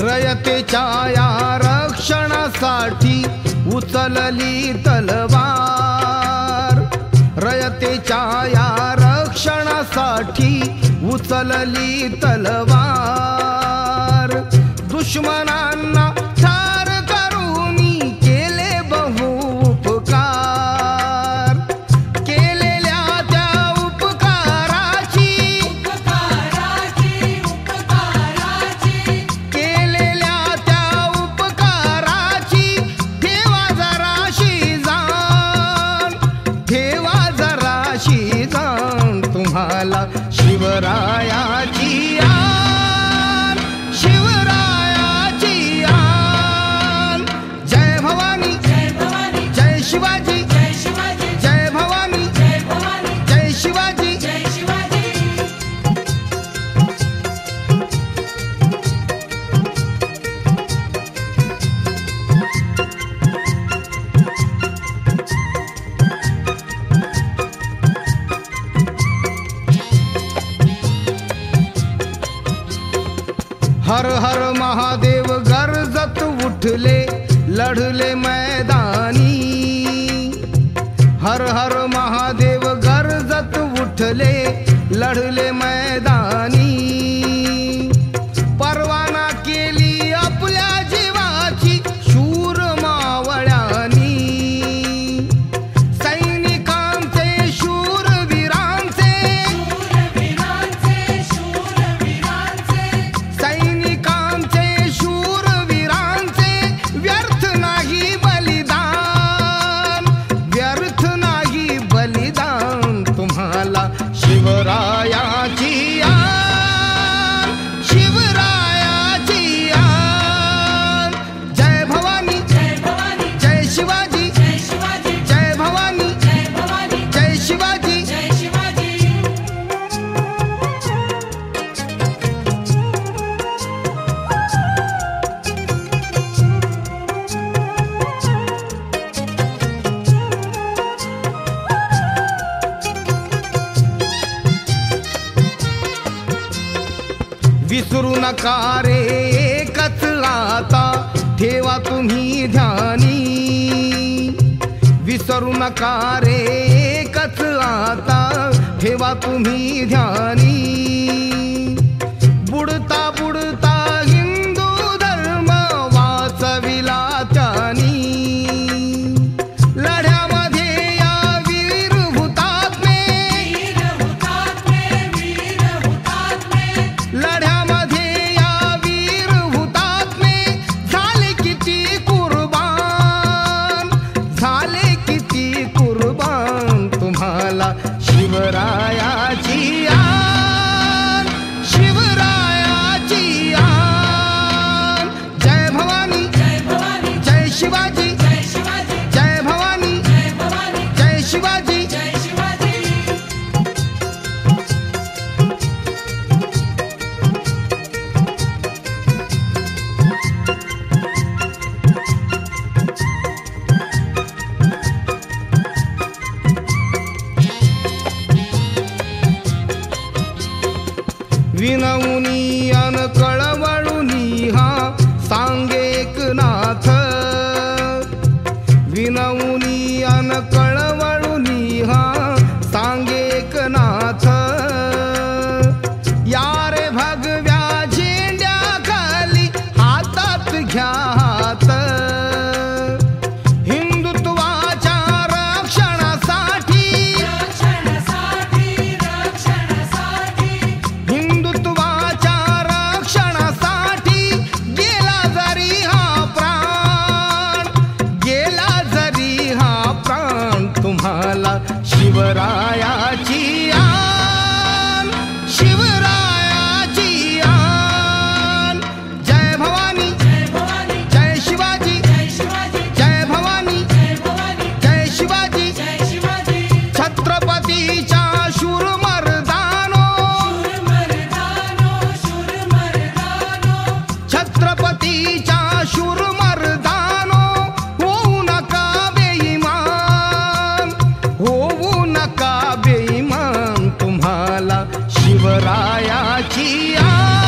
रयतेच्या या रक्षणासाठी उचलली तलवार, रयतेच्या या रक्षणासाठी उचलली तलवार, दुश्मनांना ठार करूनी केले बहु उपकार, केलेल्या त्या उपकाराची केलेल्या त्या उपकाराची ठेवा जराशी जाण, ठेवा जराशी जाण, तुम्हाला शिवरायाची आण, शिवरायाची आण। जय भवानी जय शिवाजी, जय भवानी जय शिवाजी। हर हर महादेव गरजत उठले लढले मैदानी, हर हर महादेव गरजत उठले लढले मैदानी, परवाना केली आपल्या जीवाची शूर मावळ्यांनी, सैनिकांचे शूरवीरांचे सैनिकांचे शूरवीरांचे व्यर्थ नाही बलिदान, व्यर्थ नाही बलिदान, तुम्हाला शिवरायाची आण, शिवरायाची आण। जय भवानी जय शिवाजी, जय भवानी जय शिवाजी। विसरू नका रे एकच आता ठेवा तुम्ही ध्यानी, विसरू नका रे एकच आता ठेवा तुम्ही ध्यानी, बुडता बुडता हिंदू धर्म वाचविला त्यानी, लढ्यामध्ये या वीर हुतात्मे, लढ्यामध्ये या वीर हुतात्मे झाले किती कुर्बान, झाले किती कुर्बान, तुम्हाला शिवरायाची आण, शिवरायाची आण। जय भवानी जय शिवाजी, जय भवानी जय शिवाजी। विनवनी अन कळवळुनी हा सांगे एकनाथ, विनवनी अन कळवळुनी हा सांगे एकनाथ, या रे भगव्या झेंड्याखाली हातात घ्या हात, हिंदुत्वाच्या रक्षणासाठी, हिंदुत्वाच्या रक्षणासाठी गेला जरी हा प्राण, गेला जरी हा प्राण, तुम्हाला शिवरायाची आण, शिवरायाची आण। जय भवानी जय शिवाजी, जय भवानी जय शिवाजी। छत्रपतीच्या शूरमर्दानो, छत्रपतीच्या शूरमर्दानो, होऊ नका बेईमान, होऊ नका बेईमान, तुम्हाला शिवरायाची आण,